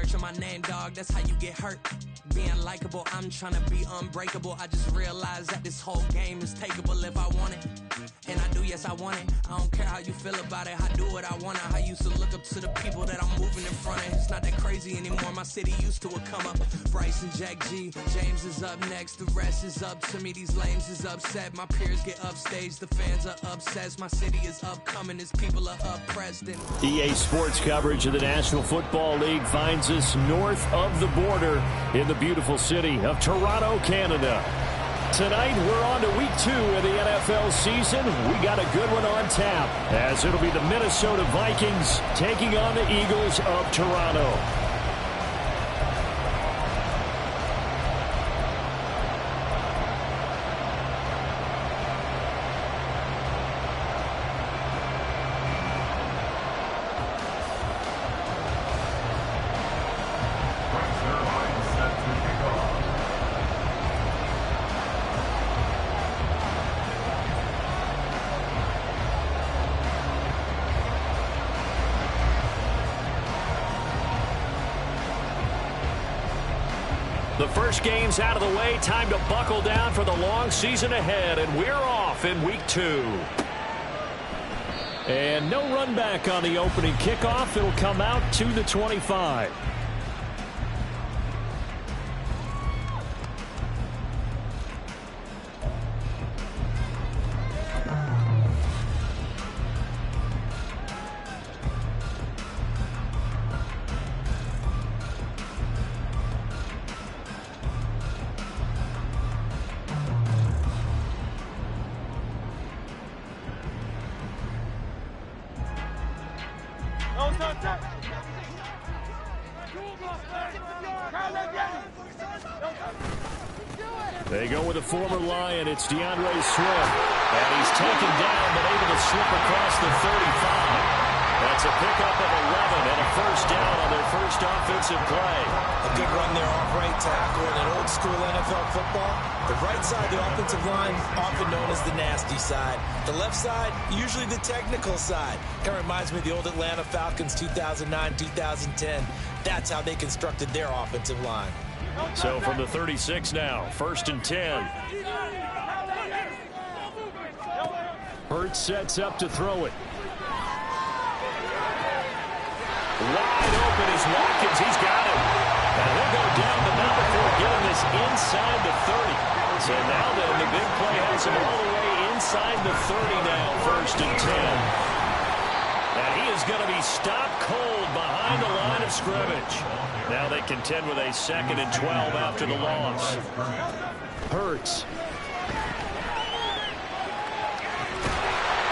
searching my name, dog, that's how you get hurt. Being likable, I'm trying to be unbreakable. I just realized that this whole game is takeable if I want it. And I do, yes, I want it. I don't care how you feel about it. I do what I want. I used to look up to the people that I'm moving in front of. It's not that crazy anymore. My city used to a come up. Bryce and Jack G. James is up next. The rest is up to me. These lames is upset. My peers get upstage. The fans are obsessed. My city is upcoming. These people are oppressed. And EA Sports coverage of the National Football League finds us north of the border in the beautiful city of Toronto, Canada. Tonight, we're on to week 2 of the NFL season. We got a good one on tap, as it'll be the Minnesota Vikings taking on the Eagles of Toronto. The first game's out of the way. Time to buckle down for the long season ahead, and we're off in week 2. And no run back on the opening kickoff. It'll come out to the 25. They go with a former Lion. It's DeAndre Swift. And he's taken down, but able to slip across the 35. That's a pickup of 11 and a first down on their first offensive play. A good run there off right tackle in an old school NFL football. The right side, the offensive line, often known as the nasty side. The left side, usually the technical side. Kind of reminds me of the old Atlanta Falcons 2009, 2010. That's how they constructed their offensive line. So from the 36 now, 1st and 10. Hurts sets up to throw it. Wide open is Watkins. He's got it. And he'll go down the number 4, getting this inside the 30. So now then, the big play has him all the way inside the 30 now, 1st and 10. And he is going to be stopped cold behind the line of scrimmage. Now they contend with a 2nd and 12 after the loss. Hurts.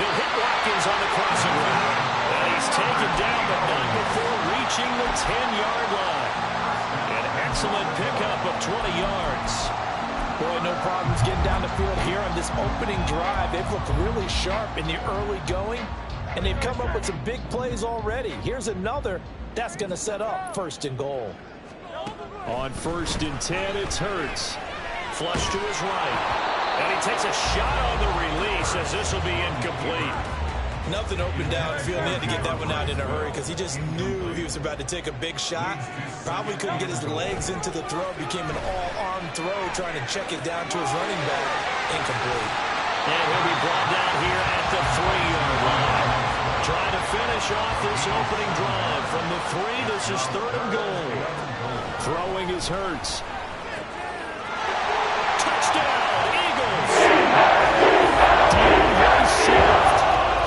He'll hit Watkins on the crossing route. And he's taken down, but not before reaching the 10-yard line. An excellent pickup of 20 yards. Boy, no problems getting down the field here on this opening drive. They've looked really sharp in the early going, and they've come up with some big plays already. Here's another that's going to set up 1st and goal. On 1st and 10, it's Hurts. Flush to his right. And he takes a shot on the release as this will be incomplete. Nothing open downfield. He had to get that one out in a hurry because he just knew he was about to take a big shot. Probably couldn't get his legs into the throw. Became an all-arm throw trying to check it down to his running back. Incomplete. And he'll be brought down here at the 3-yard line. Trying to finish off this opening drive. From the 3, this is 3rd and goal. Throwing is Hurts. Touchdown, Eagles! DeAndre Swift,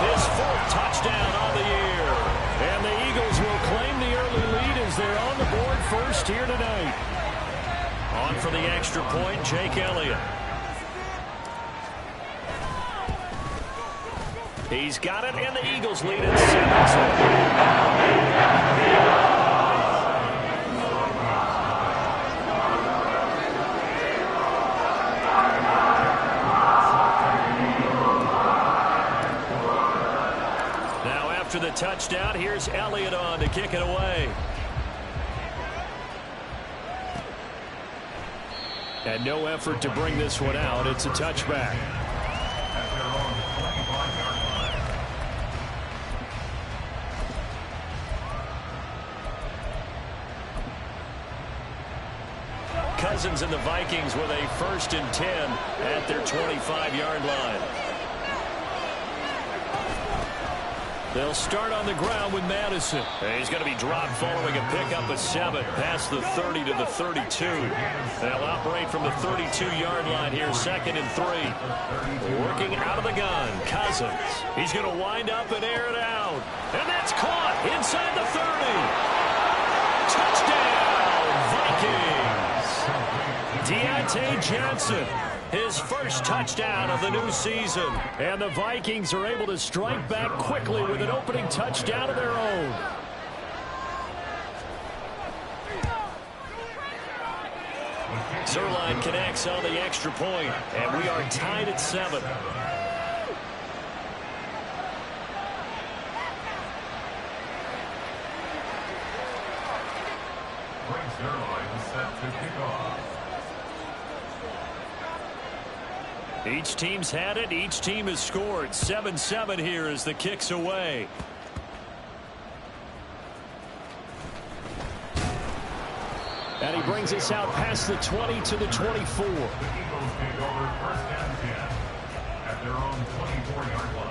his 4th touchdown on the year. And the Eagles will claim the early lead as they're on the board first here tonight. On for the extra point, Jake Elliott. He's got it, and the Eagles lead at 7-2. After the touchdown, here's Elliott on to kick it away. And no effort to bring this one out. It's a touchback. Cousins and the Vikings with a 1st and 10 at their 25-yard line. They'll start on the ground with Madison. He's going to be dropped following a pickup of 7 past the 30 to the 32. They'll operate from the 32-yard line here, 2nd and 3. Working out of the gun, Cousins. He's going to wind up and air it out. And that's caught inside the 30. Touchdown, Vikings. Deontay Johnson. His first touchdown of the new season. And the Vikings are able to strike back quickly with an opening touchdown of their own. Zerline connects on the extra point, and we are tied at 7. Zerline is set to kick off. Each team's had it. Each team has scored. 7-7 here as the kick's away. And he brings us out past the 20 to the 24. The Eagles take over 1st and 10 at their own 24-yard line.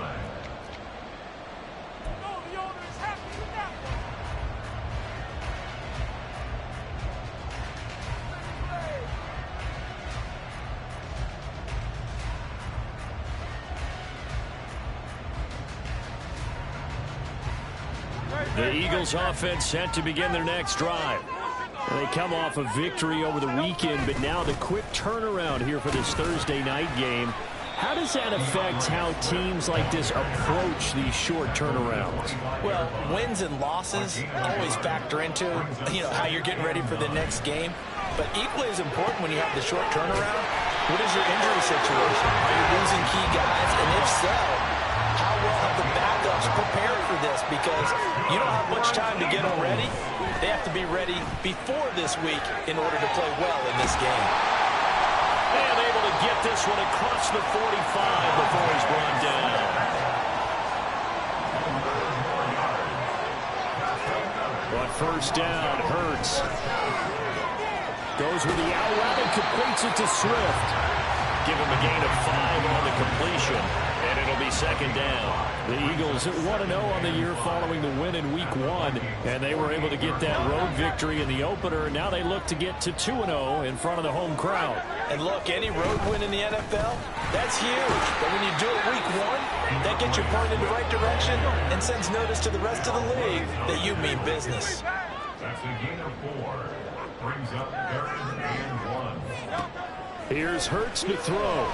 The Eagles offense set to begin their next drive. They come off a victory over the weekend, but now the quick turnaround here for this Thursday night game. How does that affect how teams like this approach these short turnarounds? Well, wins and losses always factor into, how you're getting ready for the next game. But equally as important when you have the short turnaround, what is your injury situation? Are you losing key guys? And if so, how well have the backups prepared for this? Because you don't have much time to get them ready. They have to be ready before this week in order to play well in this game. And able to get this one across the 45 before he's brought down. But first down, Hurts. Goes with the out route and completes it to Swift. Give him a gain of 5 on the completion, and it'll be 2nd down. The Eagles 1-0 on the year following the win in Week 1, and they were able to get that road victory in the opener. Now they look to get to 2-0 in front of the home crowd. And look, any road win in the NFL, that's huge. But when you do it Week 1, that gets you pointed in the right direction and sends notice to the rest of the league that you mean business. That's a gain of 4. Brings up 3rd and 1. Here's Hurts to throw.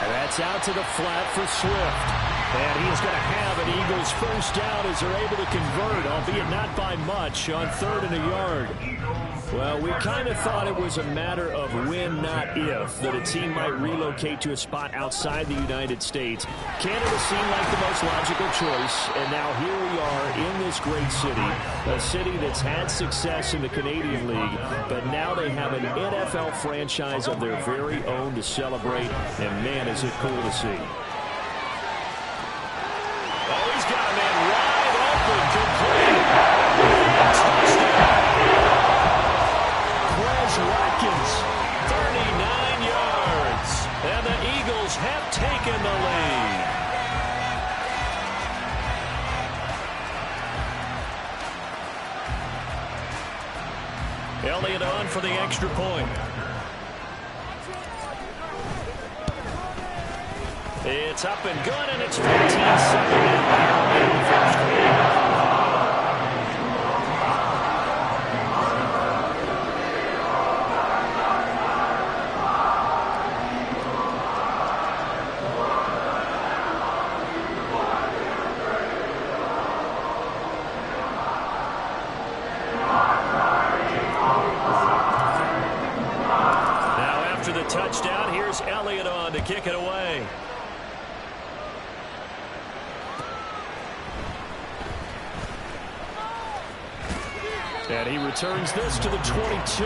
And that's out to the flat for Swift. And he is going to have an Eagles first down as they're able to convert, albeit not by much, on 3rd and a yard. Well, we kind of thought it was a matter of when, not if, that a team might relocate to a spot outside the United States. Canada seemed like the most logical choice, and now here we are in this great city, a city that's had success in the Canadian League, but now they have an NFL franchise of their very own to celebrate, and man, is it cool to see. Oh, he's got a man wide open, complete. Touchdown. Quez Watkins, 39 yards. And the Eagles have taken the lead. Elliott on for the extra point. It's up and good, and it's 15-7 now in the first quarter. Now after the touchdown, here's Elliott on to kick it away. And he returns this to the 22.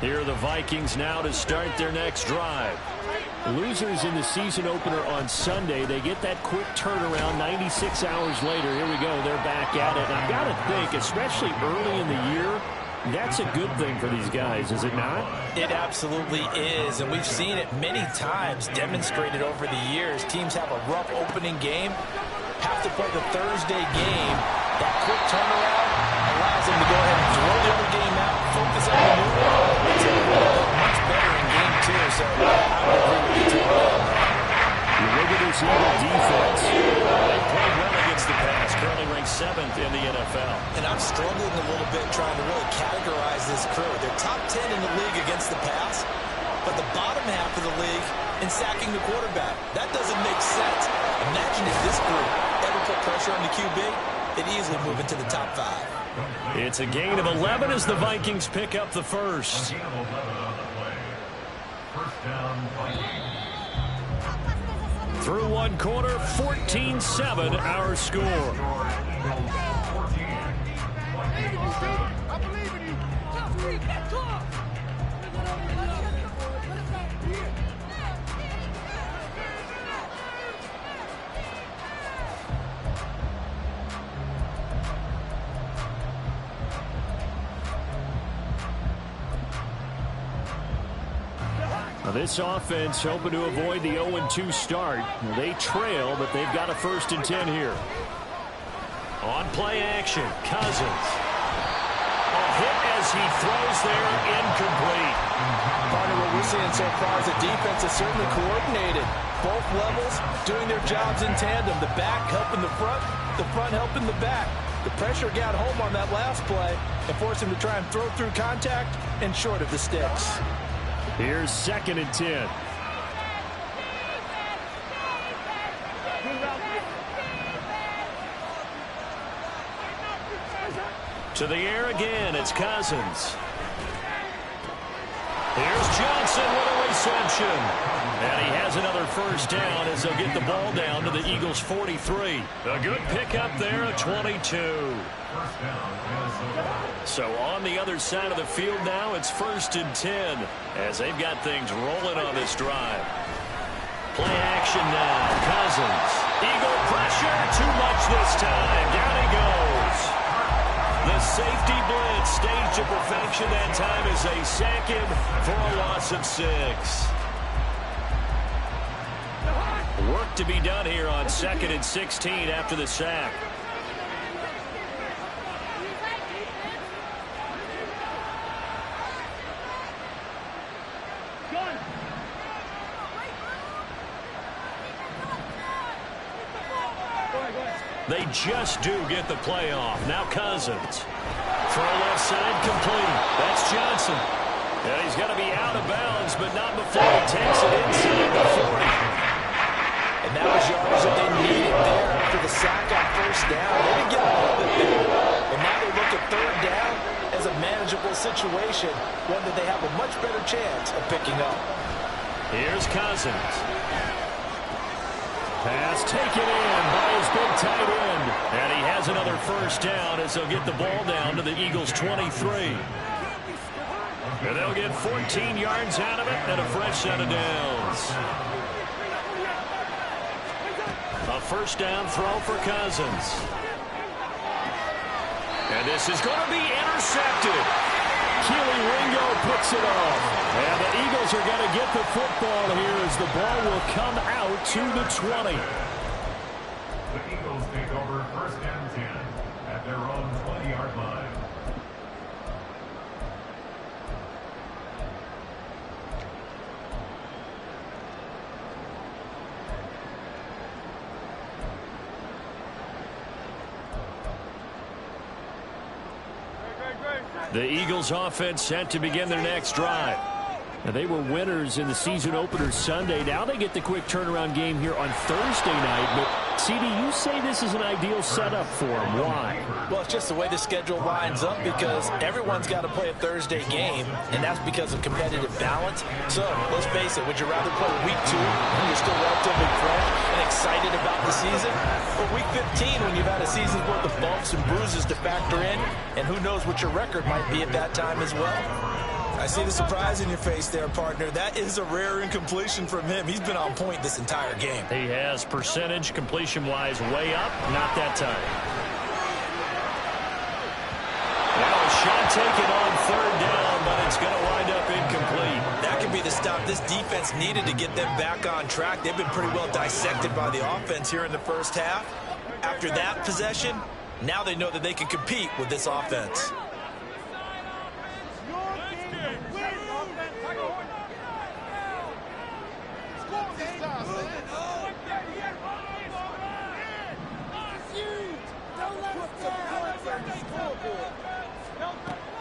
Here are the Vikings now to start their next drive. Losers in the season opener on Sunday. They get that quick turnaround 96 hours later. Here we go. They're back at it. And I've got to think, especially early in the year, that's a good thing for these guys, is it not? It absolutely is, and we've seen it many times demonstrated over the years. Teams have a rough opening game, have to play the Thursday game. That quick turnaround allows them to go ahead and throw the other game out, focus on the new one. It's much better in game two, so I would agree with you totally on that. You look at this Eagle defense. They played well against the pass, currently ranked 7th in the NFL. And I'm struggling a little bit trying to really categorize this crew. They're top 10 in the league against the pass, but the bottom half of the league in sacking the quarterback. That doesn't make sense. Imagine if this group ever put pressure on the QB, they'd easily move into the top 5. It's a gain of 11 as the Vikings pick up the first. A gain of 11 on the play. First down, Vikings. Through one quarter, 14-7 our score. I believe in you. Just keep that talk. Now this offense hoping to avoid the 0-2 start. They trail, but they've got a 1st and 10 here. On play action, Cousins. A hit as he throws there, incomplete. Partner, what we're seeing so far is the defense is certainly coordinated. Both levels doing their jobs in tandem. The back helping the front helping the back. The pressure got home on that last play and forced him to try and throw through contact and short of the sticks. Here's 2nd and 10. To the air again, it's Cousins. Here's Johnson with a reception. And he has another 1st down as they'll get the ball down to the Eagles' 43. A good pickup there at 22. So on the other side of the field now, it's 1st and 10 as they've got things rolling on this drive. Play action now. Cousins. Eagle pressure. Too much this time. Down he goes. The safety blitz staged to perfection that time as they sack him for a loss of 6. Work to be done here on 2nd and 16 after the sack. They just do get the play off. Now Cousins. Throw left side complete. That's Johnson. And he's going to be out of bounds, but not before he takes it inside the 40. And that was yards that they needed there after the sack on 1st down. They didn't get all of it there. And now they look at 3rd down as a manageable situation, one that they have a much better chance of picking up. Here's Cousins. Pass taken in by his big tight end. And he has another 1st down as they'll get the ball down to the Eagles' 23. And they'll get 14 yards out of it and a fresh set of downs. A 1st down throw for Cousins. And this is going to be intercepted. Keely Ringo picks it off. And the Eagles are going to get the football here as the ball will come out to the 20. The Eagles take over 1st and 10 at their own 20-yard line. The Eagles offense set to begin their next drive. Now, they were winners in the season opener Sunday. Now they get the quick turnaround game here on Thursday night. But, CD, you say this is an ideal setup for them. Why? Well, it's just the way the schedule lines up because everyone's got to play a Thursday game, and that's because of competitive balance. So, let's face it, would you rather play week 2 when you're still relatively fresh and excited about the season? Or week 15 when you've had a season's worth of bumps and bruises to factor in, and who knows what your record might be at that time as well? I see the surprise in your face there, partner. That is a rare incompletion from him. He's been on point this entire game. He has percentage completion-wise way up. Not that time. Now a shot taken on third down, but it's going to wind up incomplete. That could be the stop this defense needed to get them back on track. They've been pretty well dissected by the offense here in the first half. After that possession, now they know that they can compete with this offense.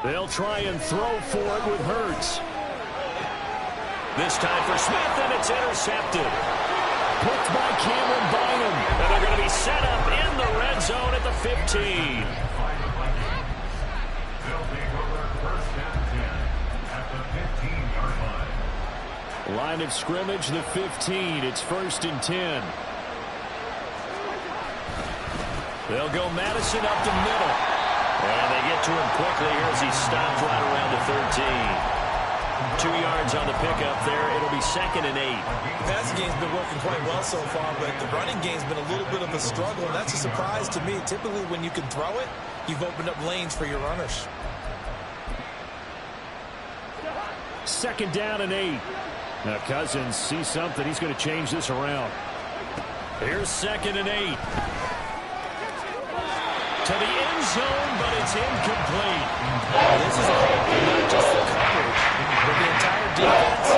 They'll try and throw for it with Hurts. This time for Smith, and it's intercepted. Picked by Cameron Bynum. And they're going to be set up in the red zone at the 15. Line of scrimmage, the 15. It's 1st and 10. They'll go Madison up the middle. And they get to him quickly here as he stopped right around the 13. 2 yards on the pickup there. It'll be 2nd and 8. The passing game's been working quite well so far, but the running game's been a little bit of a struggle, and that's a surprise to me. Typically, when you can throw it, you've opened up lanes for your runners. 2nd down and 8. Now Cousins sees something. He's going to change this around. Here's 2nd and 8. To the end zone, but it's incomplete. This is a hope, not just the coverage, but the entire defense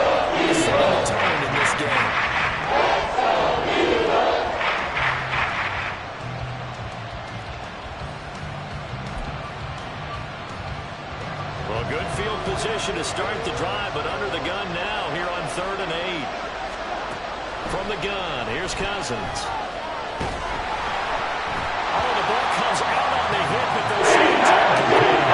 is setting the tone in this game. Well, good field position to start the drive, but under the gun now here on 3rd and 8. From the gun, here's Cousins. Oh, the ball comes out on the hit, but those shots are incomplete.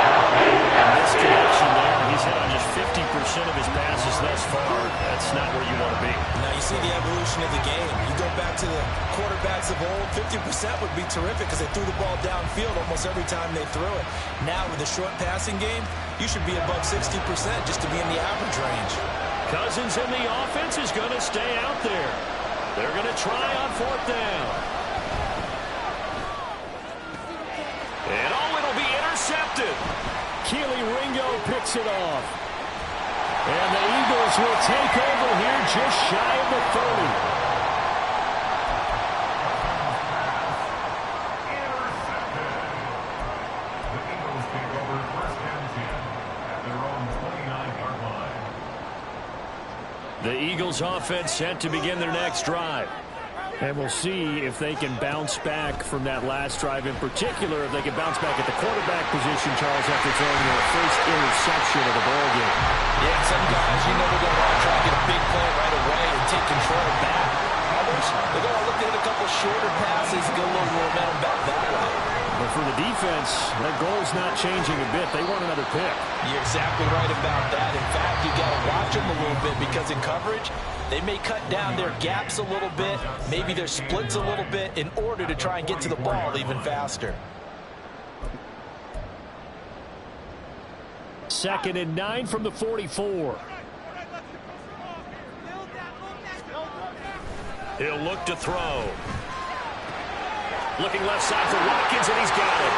And this connection there, he's hit on just 50% of his passes thus far. That's not where you want to be. Now you see the evolution of the game. You go back to the quarterbacks of old, 50% would be terrific because they threw the ball downfield almost every time they threw it. Now with the short passing game, you should be above 60% just to be in the average range. Cousins in the offense is going to stay out there. They're going to try on 4th down. And it'll be intercepted. Keely Ringo picks it off. And the Eagles will take over here just shy of the 30. The Eagles offense set to begin their next drive. And we'll see if they can bounce back from that last drive, in particular, if they can bounce back at the quarterback position, Charles, after throwing their first interception of the ballgame. Yeah, some guys, you know, they're going to want to try to get a big play right away and take control back. Others, they're going to look to hit a couple shorter passes, get a little momentum back that way. But for the defense, that goal's not changing a bit. They want another pick. You're exactly right about that. In fact, you got to watch them a little bit because in coverage, they may cut down their gaps a little bit, maybe their splits a little bit in order to try and get to the ball even faster. 2nd and 9 from the 44. He'll look to throw. Looking left side for Watkins, and he's got it.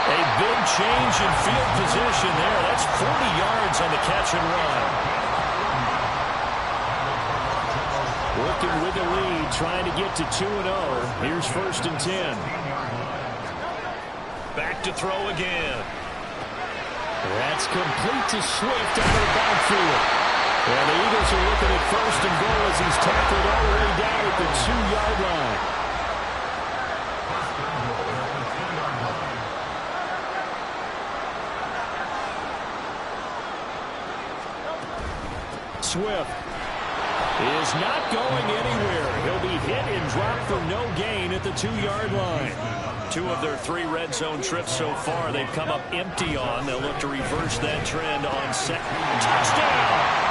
A big change in field position there. That's 40 yards on the catch and run. Working with the lead, trying to get to 2-0. Here's 1st and 10. Back to throw again. That's complete to Swift out of the backfield. And the Eagles are looking at 1st and goal as he's tackled all the way down at the 2-yard line. Swift is not going anywhere. He'll be hit and dropped for no gain at the 2-yard line. 2 of their 3 red zone trips so far they've come up empty on. They'll look to reverse that trend on 2nd. Touchdown!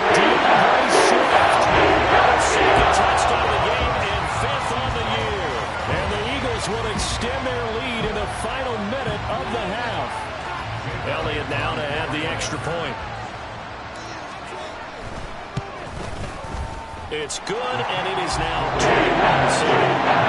DeAndre Swift. The 2nd touchdown of the game and 5th on the year. And the Eagles will extend their lead in the final minute of the half. Elliott now to add the extra point. It's good, and it is now 21-7.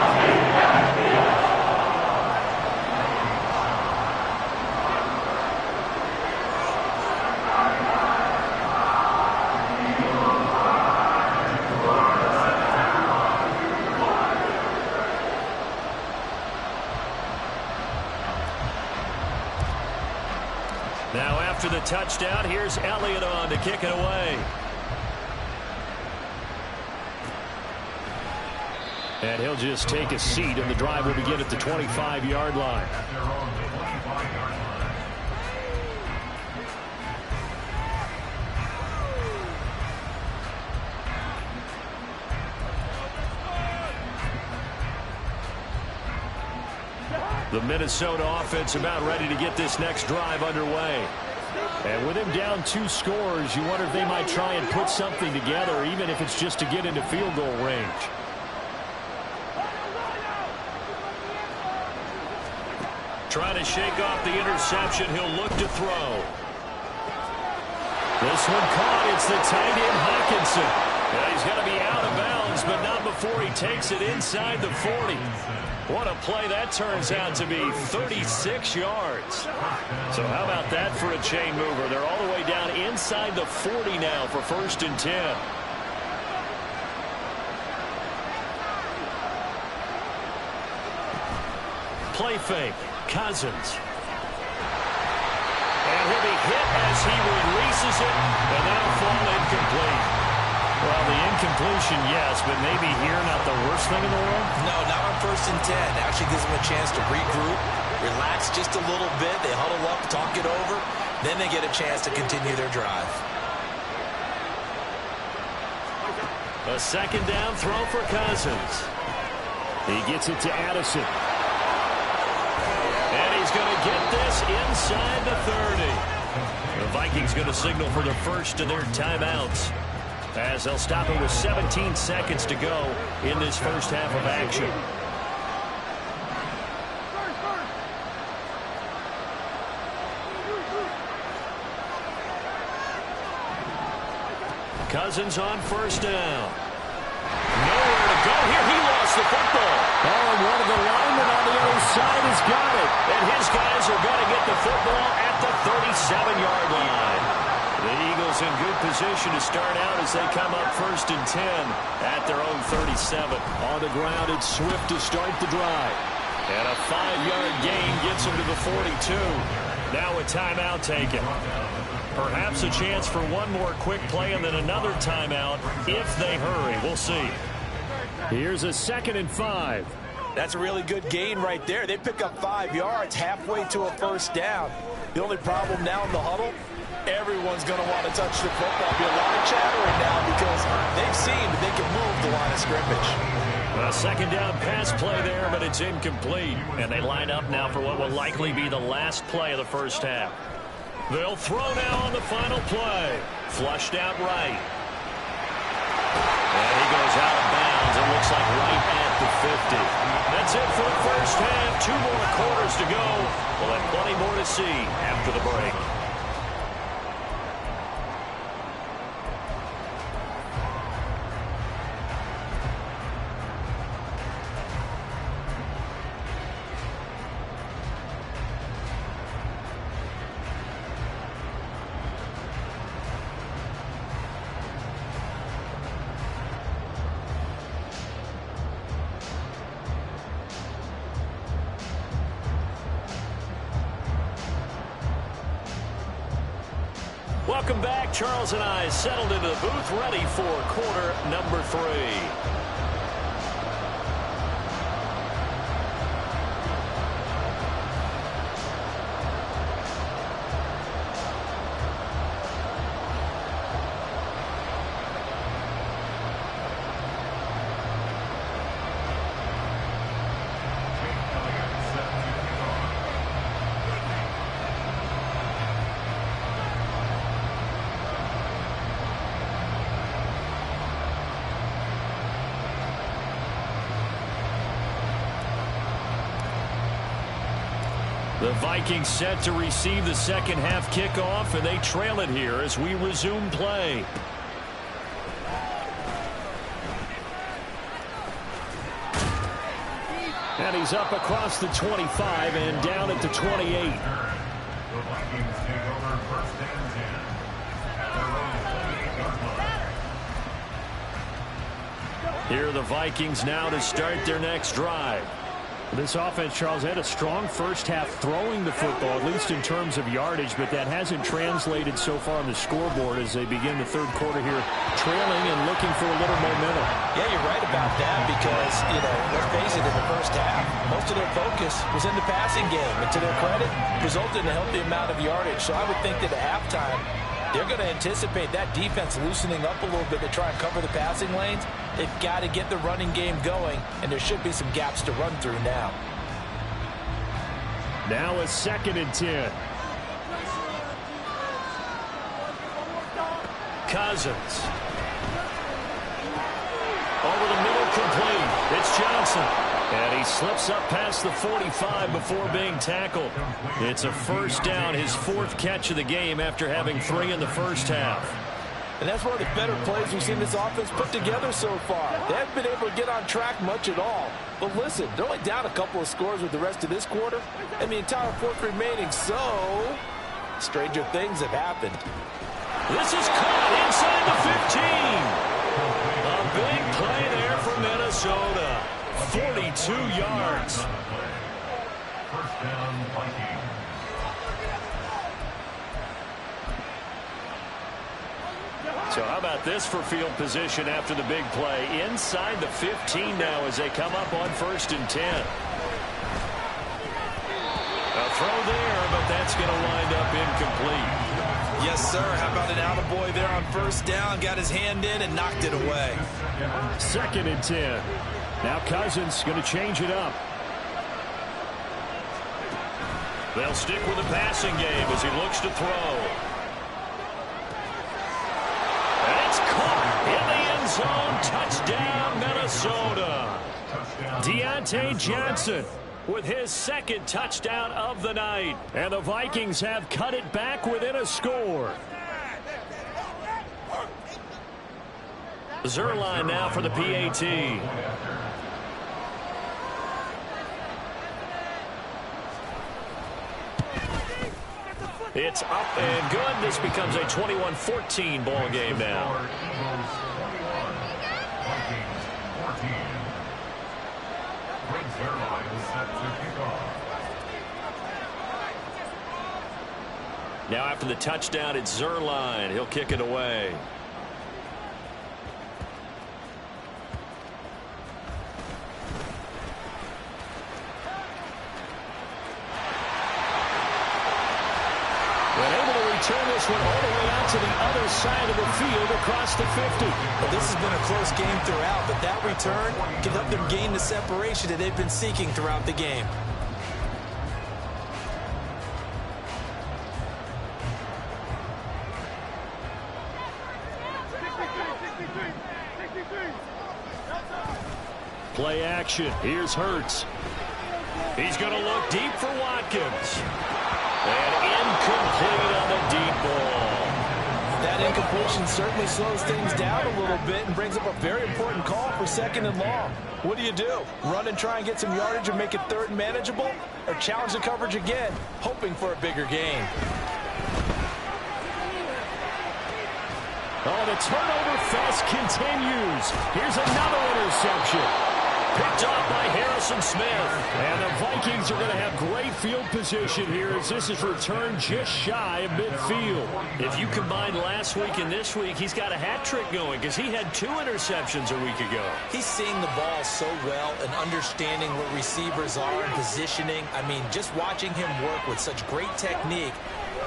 Now after the touchdown, here's Elliott on to kick it away. And he'll just take a seat, and the drive will begin at the 25-yard line. The Minnesota offense about ready to get this next drive underway. And with him down 2 scores, you wonder if they might try and put something together, even if it's just to get into field goal range. Trying to shake off the interception. He'll look to throw. This one caught. It's the tight end, Hawkinson. And he's going to be out of bounds, but not before he takes it inside the 40. What a play that turns out to be, 36 yards. So how about that for a chain mover? They're all the way down inside the 40 now for 1st and 10. Play fake. Cousins. And he'll be hit as he releases it, and that'll fall incomplete. Well, the incompletion, yes, but maybe here not the worst thing in the world? No, not on 1st and 10. Actually gives them a chance to regroup, relax just a little bit. They huddle up, talk it over. Then they get a chance to continue their drive. A 2nd down throw for Cousins. He gets it to Addison. And he's going to get this inside the 30. The Vikings going to signal for the first of their timeouts, as they'll stop it with 17 seconds to go in this first half of action. Cousins on 1st down. Nowhere to go here. He lost the football. Oh, and one of the linemen on the other side has got it. And his guys are going to get the football at the 37-yard line. The Eagles in good position to start out as they come up 1st and 10 at their own 37. On the ground, it's Swift to start the drive. And a 5-yard gain gets him to the 42. Now a timeout taken. Perhaps a chance for one more quick play and then another timeout if they hurry. We'll see. Here's a 2nd and 5. That's a really good gain right there. They pick up 5 yards halfway to a 1st down. The only problem now in the huddle, everyone's going to want to touch the football. Be a lot of chattering now because they've seen that they can move the line of scrimmage. A 2nd down pass play there, but it's incomplete. And they line up now for what will likely be the last play of the first half. They'll throw now on the final play. Flushed out right. And he goes out of bounds. It looks like right at the 50. That's it for the first half. 2 more quarters to go. We'll have plenty more to see after the break. Welcome back. Charles and I settled into the booth, ready for quarter number 3. The Vikings set to receive the second half kickoff, and they trail it here as we resume play. And he's up across the 25 and down at the 28. The Vikings take over first and 10 at their own 28-yard line. Here are the Vikings now to start their next drive. This offense, Charles, had a strong first half throwing the football, at least in terms of yardage, but that hasn't translated so far on the scoreboard as they begin the third quarter here, trailing and looking for a little momentum. Yeah, you're right about that because, let's face it, in the first half, most of their focus was in the passing game. And to their credit, resulted in a healthy amount of yardage. So I would think that at halftime, they're going to anticipate that defense loosening up a little bit to try and cover the passing lanes. They've got to get the running game going, and there should be some gaps to run through now. Now a 2nd and 10. Cousins. Over the middle, complete. It's Johnson. And he slips up past the 45 before being tackled. It's a first down, his 4th catch of the game after having 3 in the first half. And that's one of the better plays we've seen this offense put together so far. They haven't been able to get on track much at all. But listen, they're only down a couple of scores with the rest of this quarter and the entire 4th remaining. So, stranger things have happened. This is caught inside the 15. A big play there for Minnesota. 42 yards. First down, Vikings. So how about this for field position after the big play? Inside the 15 now as they come up on 1st and 10. A throw there, but that's going to wind up incomplete. Yes, sir. How about an attaboy there on first down? Got his hand in and knocked it away. 2nd and 10. Now Cousins going to change it up. They'll stick with the passing game as he looks to throw. And it's caught in the end zone. Touchdown, Minnesota. Deontay Johnson with his 2nd touchdown of the night. And the Vikings have cut it back within a score. Zerline now for the PAT. It's up and good. This becomes a 21-14 ball game now. Now after the touchdown, it's Zerline. He'll kick it away. Turn this one all the way out to the other side of the field across the 50. Well, this has been a close game throughout, but that return can help them gain the separation that they've been seeking throughout the game. Play action. Here's Hurts. He's going to look deep for Watkins. And incomplete on the deep ball. That incompletion certainly slows things down a little bit and brings up a very important call for 2nd and long. What do? Run and try and get some yardage and make it 3rd and manageable? Or challenge the coverage again, hoping for a bigger gain? Oh, the turnover fest continues. Here's another interception. Picked off by Harrison Smith. And the Vikings are going to have great field position here as this is returned just shy of midfield. If you combine last week and this week, he's got a hat trick going because he had 2 interceptions a week ago. He's seeing the ball so well and understanding what receivers are and positioning. I mean, just watching him work with such great technique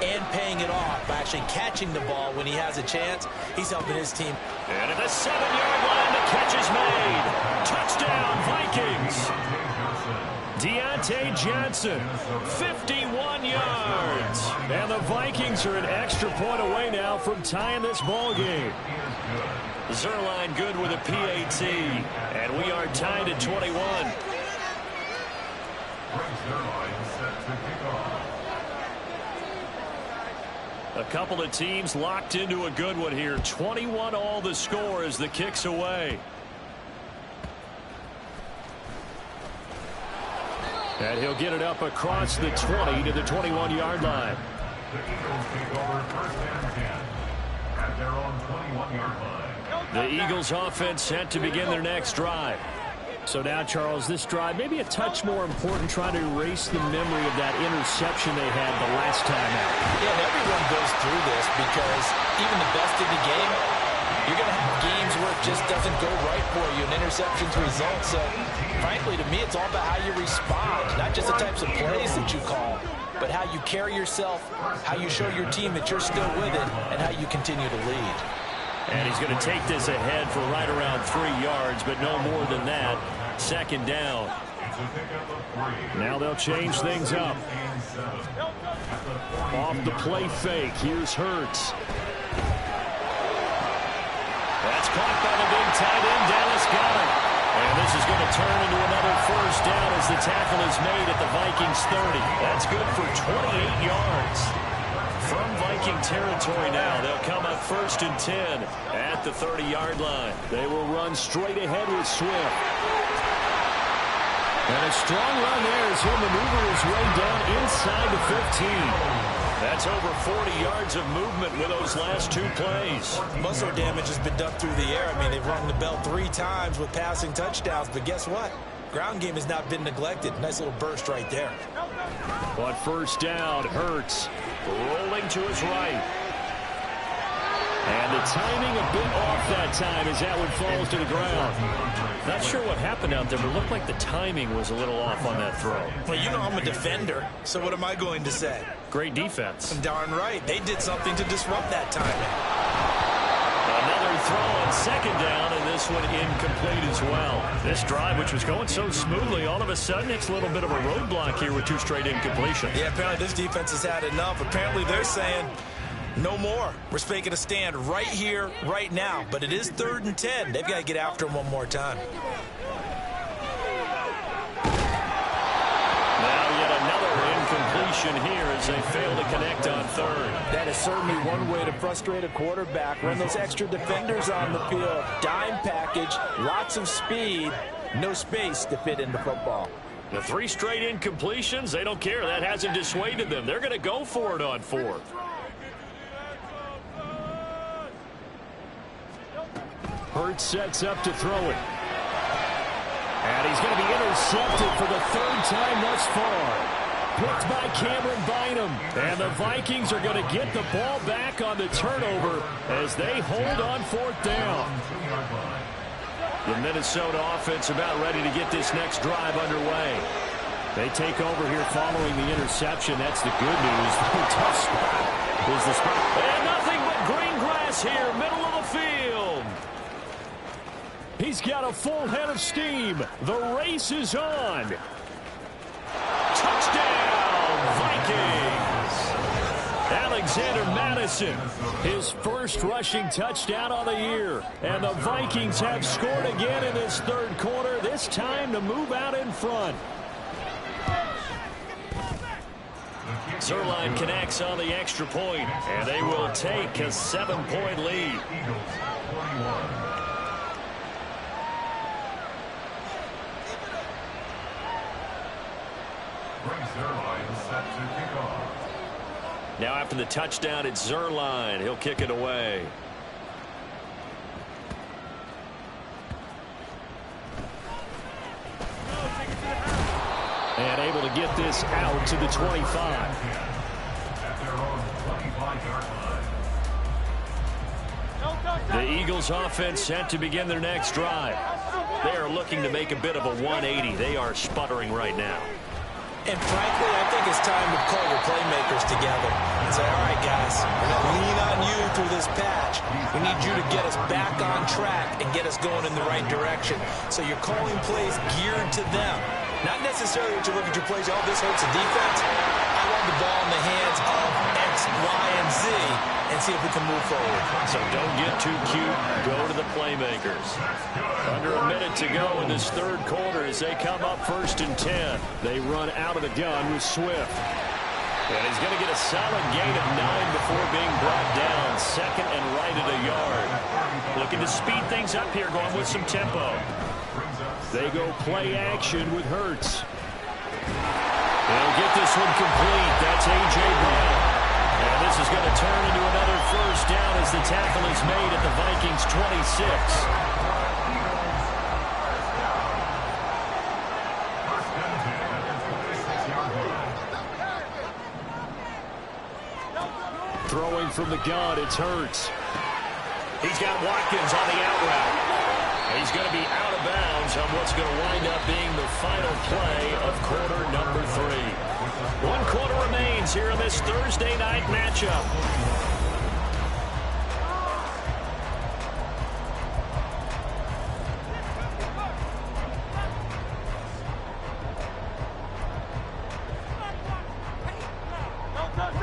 and paying it off by actually catching the ball when he has a chance, he's helping his team. And at the 7-yard line, the catch is made. Touchdown, Vikings. Deontay Johnson, 51 yards. And the Vikings are an extra point away now from tying this ball game. Zerline good with a PAT. And we are tied at 21. Zerline set to kick off. A couple of teams locked into a good one here. 21 all the score as the kick's away. And he'll get it up across the 20 to the 21-yard line. The Eagles take over first and 10 at their own 21-yard line. The Eagles offense set to begin their next drive. So now, Charles, this drive maybe a touch more important, trying to erase the memory of that interception they had the last time out. Yeah, and everyone goes through this because even the best in the game, you're going to have games where it just doesn't go right for you, and interceptions result. So, frankly, to me, it's all about how you respond, not just the types of plays that you call, but how you carry yourself, how you show your team that you're still with it, and how you continue to lead. And he's going to take this ahead for right around 3 yards, but no more than that. Second down. Now they'll change things up. Off the play fake. Here's Hurts. That's caught by the big tight end. Dallas got it. And this is going to turn into another first down as the tackle is made at the Vikings 30. That's good for 28 yards. From Viking territory now, they'll come up first and 10 at the 30-yard line. They will run straight ahead with Swift. And a strong run there as he'll maneuver his way down inside the 15. That's over 40 yards of movement with those last 2 plays. Muscle damage has been done through the air. I mean, they've rung the bell 3 times with passing touchdowns, but guess what? Ground game has not been neglected. Nice little burst right there. But first down, Hurts rolling to his right. And the timing a bit off that time as that one falls to the ground. Not sure what happened out there, but it looked like the timing was a little off on that throw. Well, you know I'm a defender, so what am I going to say? Great defense. Darn right. They did something to disrupt that timing. Another throw on second down, and this one incomplete as well. This drive, which was going so smoothly, all of a sudden it's a little bit of a roadblock here with 2 straight incompletions. Yeah, apparently this defense has had enough. Apparently they're saying, no more. We're making a stand right here, right now. But it is 3rd and 10. They've got to get after him one more time. Now yet another incompletion here as they fail to connect on 3rd. That is certainly one way to frustrate a quarterback. Run those extra defenders on the field. Dime package, lots of speed, no space to fit into football. The 3 straight incompletions, they don't care. That hasn't dissuaded them. They're going to go for it on 4th. Hurts sets up to throw it. And he's going to be intercepted for the 3rd time thus far. Picked by Cameron Bynum. And the Vikings are going to get the ball back on the turnover as they hold on 4th down. The Minnesota offense about ready to get this next drive underway. They take over here following the interception. That's the good news. The tough spot is the spot. And nothing but green grass here, middle of the field. He's got a full head of steam. The race is on. Touchdown, Vikings. Alexander Madison, his first rushing touchdown on the year. And the Vikings have scored again in this 3rd quarter, this time to move out in front. Zerline connects on the extra point, and they will take a 7-point lead. Now after the touchdown, it's Zerline. He'll kick it away. And able to get this out to the 25. The Eagles offense set to begin their next drive. They are looking to make a bit of a 180. They are sputtering right now. And frankly, I think it's time to call your playmakers together and say, all right, guys, we're going to lean on you through this patch. We need you to get us back on track and get us going in the right direction. So you're calling plays geared to them. Not necessarily that you look at your plays, oh, this hurts the defense. I want the ball in the hands of X, Y, and Z and see if we can move forward. So don't get too cute. Go to the playmakers. Under a minute to go in this 3rd quarter as they come up 1st and 10. They run out of the gun with Swift. And he's going to get a solid gain of 9 before being brought down. Second and right at a yard. Looking to speed things up here, going with some tempo. They go play action with Hurts. They'll get this one complete. That's A.J. Brown. And this is going to turn into another first down as the tackle is made at the Vikings' 26. Throwing from the gun, it's Hurts. He's got Watkins on the out route. He's going to be out of bounds on what's going to wind up being the final play of quarter number 3. 1 quarter remains here in this Thursday night matchup.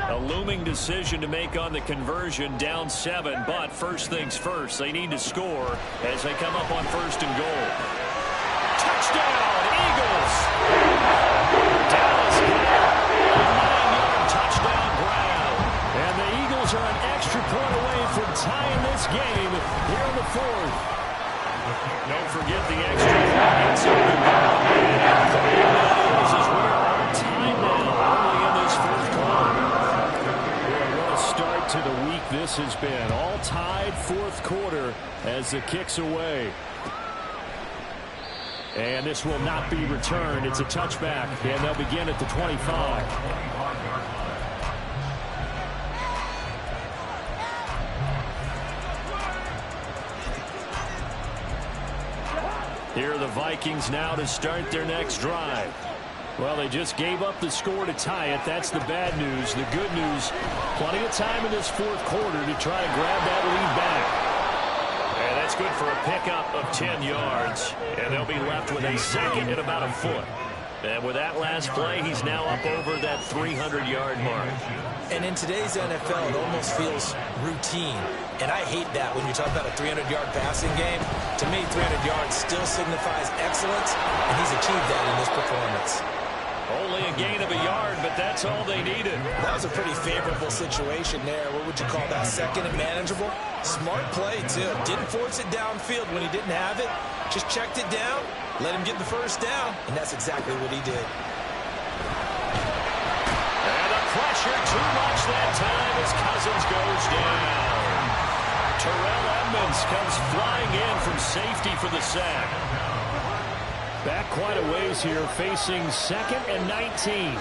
A looming decision to make on the conversion, down 7, but first things first, they need to score as they come up on 1st and goal. Touchdown, Eagles! Dallas a 9-yard touchdown grab. And the Eagles are an extra point away from tying this game here in the 4th. Don't forget the extra point. This is where our time now early in this 4th quarter. Start to the week this has been. All tied 4th quarter as the kick's away. And this will not be returned. It's a touchback, and they'll begin at the 25. Here are the Vikings now to start their next drive. Well, they just gave up the score to tie it. That's the bad news. The good news, plenty of time in this 4th quarter to try to grab that lead back. And that's good for a pickup of 10 yards. And they'll be left with a second and about a foot. And with that last play, he's now up over that 300-yard mark. And in today's NFL, it almost feels routine. And I hate that when you talk about a 300-yard passing game. To me, 300 yards still signifies excellence, and he's achieved that in this performance. Only a gain of a yard, but that's all they needed. That was a pretty favorable situation there. What would you call that? Second and manageable? Smart play, too. Didn't force it downfield when he didn't have it. Just checked it down, let him get the first down, and that's exactly what he did. And the pressure too much that time as Cousins goes down. Terrell Edmonds comes flying in from safety for the sack. Back quite a ways here, facing 2nd and 19.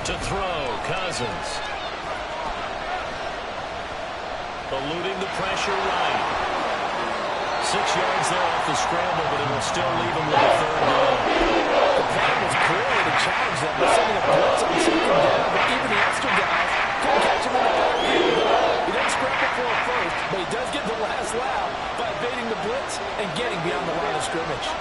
To throw, Cousins. Eluding the pressure right. 6 yards there off the scramble, but it will still leave him with a 3rd down. The plan was clearly to challenge them by sending a blitz on 2nd down, but even the extra guys couldn't catch him in the backfield. He doesn't scramble for a first, but he does get the last laugh by evading the blitz and getting beyond the line of scrimmage.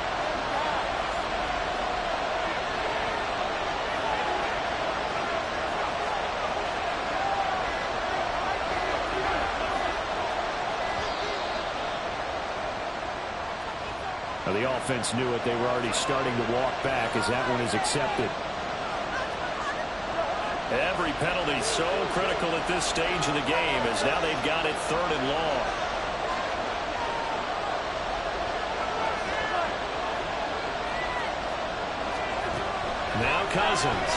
Now, the offense knew it. They were already starting to walk back as that one is accepted. Every penalty so critical at this stage of the game as now they've got it 3rd and long. Now Cousins.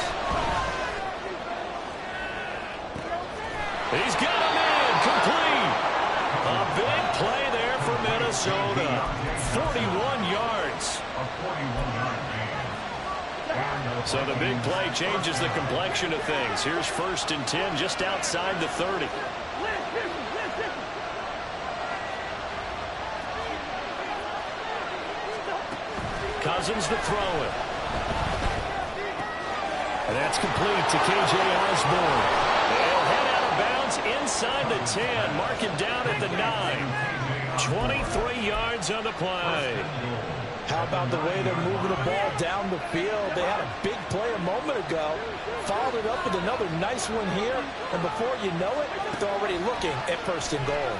He's got him in, complete. A big play there for Minnesota. 41 yards. So the big play changes the complexion of things. Here's 1st and 10 just outside the 30. Cousins to throw it. And that's complete to K.J. Osborne. They'll head out of bounds inside the 10. Mark it down at the 9. 23 yards on the play. How about the way they're moving the ball down the field? They had a big play a moment ago, followed it up with another nice one here, and before you know it, they're already looking at first and goal.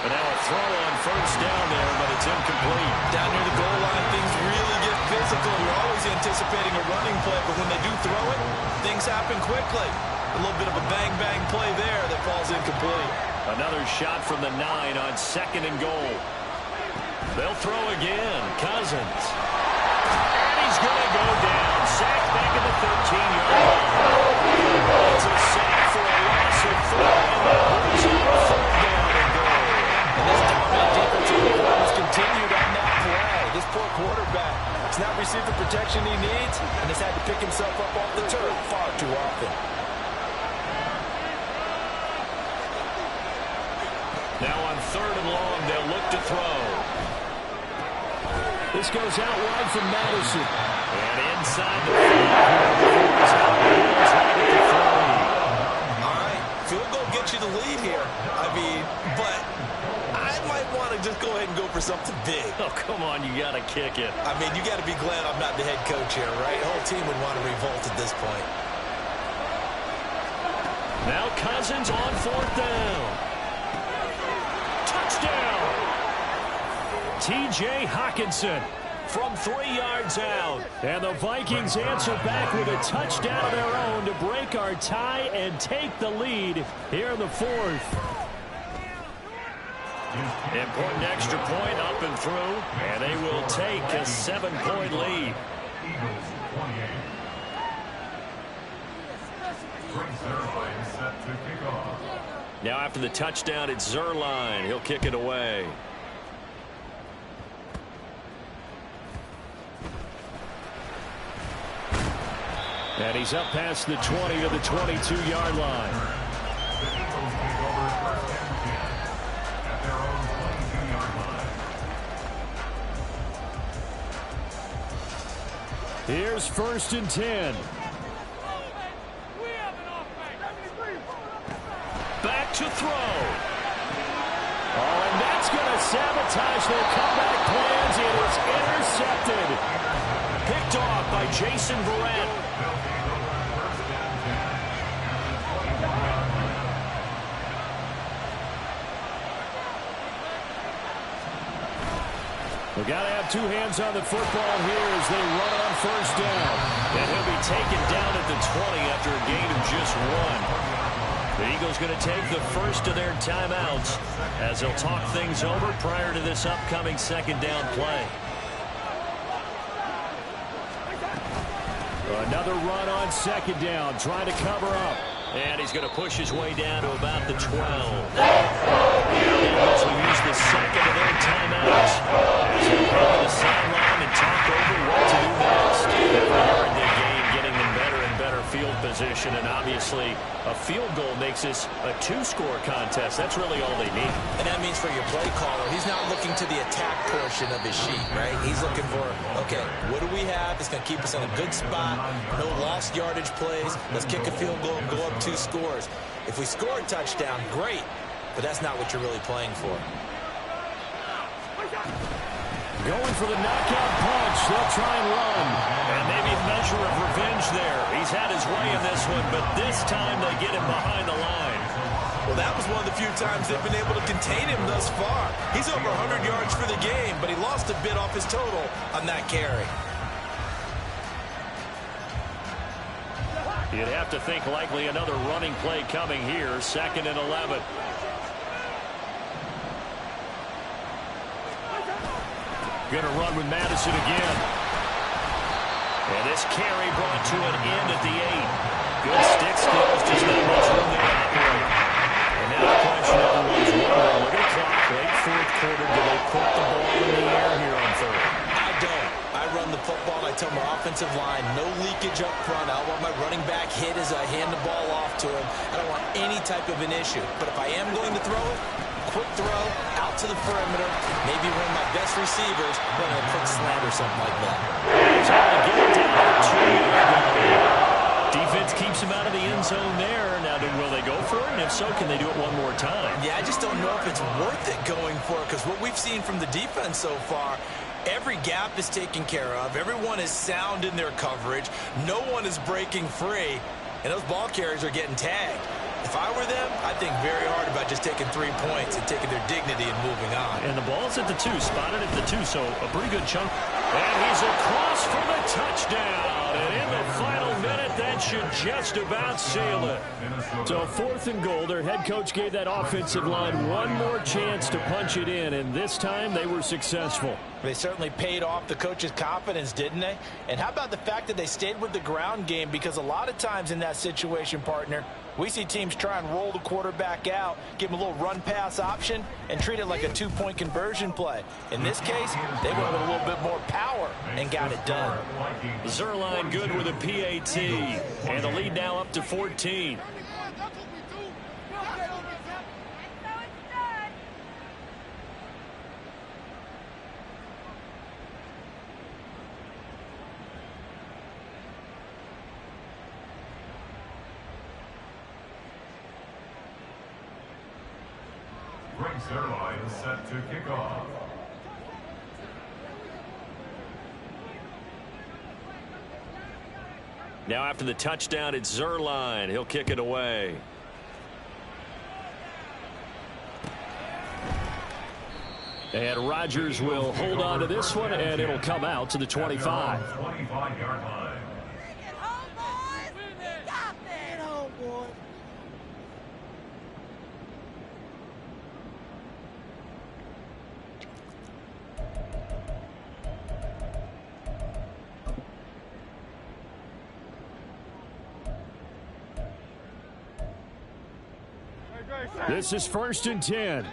And now a throw on first down there, but it's incomplete. Down near the goal line, things really get physical. You're always anticipating a running play, but when they do throw it, things happen quickly. A little bit of a bang-bang play there that falls incomplete. Another shot from the 9 on second and goal. They'll throw again. Cousins. And he's going to go down. Sacked back at the 13-yard line. It's a sack for a loss of 4, and that brings him a third down and goal. And this dominant defensive performance continued on that play. This poor quarterback has not received the protection he needs and has had to pick himself up off the turf far too often. Now on third and long, they'll look to throw. This goes out wide from Madison. And inside the 5. All right, field goal gets you the lead here. I mean, but I might want to just go ahead and go for something big. Oh, come on, you got to kick it. I mean, you got to be glad I'm not the head coach here, right? The whole team would want to revolt at this point. Now Cousins on fourth down. Touchdown! T.J. Hockenson From 3 yards out. And the Vikings answer back with a touchdown of their own to break our tie and take the lead here in the fourth. Important extra point up and through, and they will take a 7-point lead. Eagles 28. Frank Zerline set to kick off. Now after the touchdown, it's Zerline. He'll kick it away. And he's up past the 20 to the 22-yard line. The Eagles take over first and 10 at their own 22-yard line. Here's first and 10. Back to throw. Oh, and that's going to sabotage their comeback plans. It is intercepted. Picked off by Jason Verrett. We've got to have two hands on the football here as they run on first down. And he'll be taken down at the 20 after a gain of just 1. The Eagles going to take the first of their timeouts as they'll talk things over prior to this upcoming second down play. Another run on second down, trying to cover up. And he's going to push his way down to about the 12. The Eagles will use the second of their timeouts as they go to the sideline and talk over what to do next. Every yard they gain, getting them better and better field position, and obviously a field goal makes this a 2-score contest. That's really all they need. And that means for your play caller, he's not looking to the attack portion of his sheet, right? He's looking for, okay, what do we have that's going to keep us in a good spot? No lost yardage plays. Let's kick a field goal and go up 2 scores. If we score a touchdown, great, but that's not what you're really playing for. Going for the knockout punch. They'll try and run. And maybe a measure of revenge there. He's had his way in this one, but this time they get him behind the line. Well, that was one of the few times they've been able to contain him thus far. He's over 100 yards for the game, but he lost a bit off his total on that carry. You'd have to think likely another running play coming here. Second and 11. Going to run with Madison again. And this carry brought to an end at the 8. Good stick skills, just not much room to operate. And now the question everyone's wondering, look at the clock, late fourth quarter, do they put the ball in the air here on third? I don't. I run the football, and I tell my offensive line, no leakage up front. I don't want my running back hit as I hand the ball off to him. I don't want any type of an issue. But if I am going to throw it, quick throw, out to the perimeter, maybe one of my best receivers running a quick slant or something like that. He's able to get it down to 2 yards. Defense keeps him out of the end zone there. Now, will they go for it? And if so can they do it one more time? Yeah, I just don't know if it's worth it going for it, because what we've seen from the defense so far, every gap is taken care of. Everyone is sound in their coverage. No one is breaking free, and those ball carriers are getting tagged. If I were them, I'd think very hard about just taking 3 points and taking their dignity and moving on. And the ball's at the 2, spotted at the 2, so a pretty good chunk. And he's across for the touchdown. And in the final minute, that should just about seal it. So 4th and goal, their head coach gave that offensive line one more chance to punch it in, and this time they were successful. They certainly paid off the coach's confidence, didn't they? And how about the fact that they stayed with the ground game? Because a lot of times in that situation, partner, we see teams try and roll the quarterback out, give him a little run-pass option, and treat it like a 2-point conversion play. In this case, they went with a little bit more power and got it done. Zerline good with a PAT, and the lead now up to 14. Zerline is set to kick off. Now after the touchdown, it's Zerline. He'll kick it away. And Rodgers will hold on to this one, and it'll come out to the 25. 25-yard line. This is 1st and 10.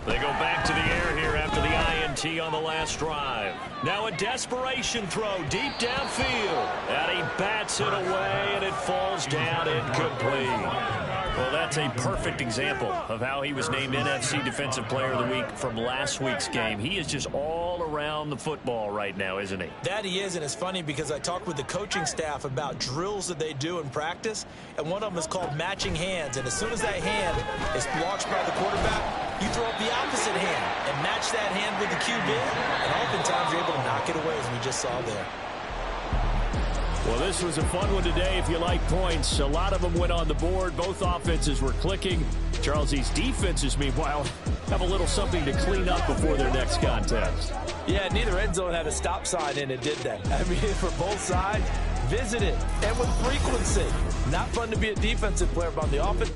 They go back to the air here after the INT on the last drive. Now a desperation throw deep downfield. And he bats it away, and it falls down incomplete. Well, that's a perfect example of how he was named NFC Defensive Player of the Week from last week's game. He is just all around the football right now, isn't he? That he is, and it's funny because I talked with the coaching staff about drills that they do in practice, and one of them is called matching hands. And as soon as that hand is blocked by the quarterback, you throw up the opposite hand and match that hand with the QB, and oftentimes you're able to knock it away, as we just saw there. Well, this was a fun one today if you like points. A lot of them went on the board. Both offenses were clicking. Charles, these defenses, meanwhile, have a little something to clean up before their next contest. Yeah, neither end zone had a stop sign in it, did they? I mean, for both sides, visit it, and with frequency. Not fun to be a defensive player, but on the offense.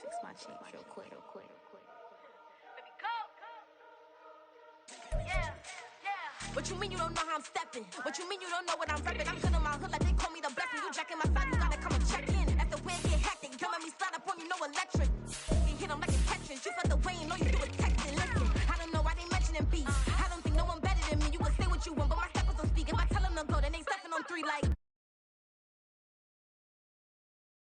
Fix my cheeks real quick. What you mean you don't know how I'm stepping? What you mean you don't know what I'm repping? I'm good in my hood like they call me the blessing. You jacking my side, you gotta come and check in. That's the way it get hectic. Come at me, slide up on you, no electric. You hit them like a catching. You felt the way and all you do is texting. Listen, I don't know why they mentioning beef. I don't think no one better than me. You can say what you want, but my steppers don't speak. If I tell them to go, then they stepping on 3 like.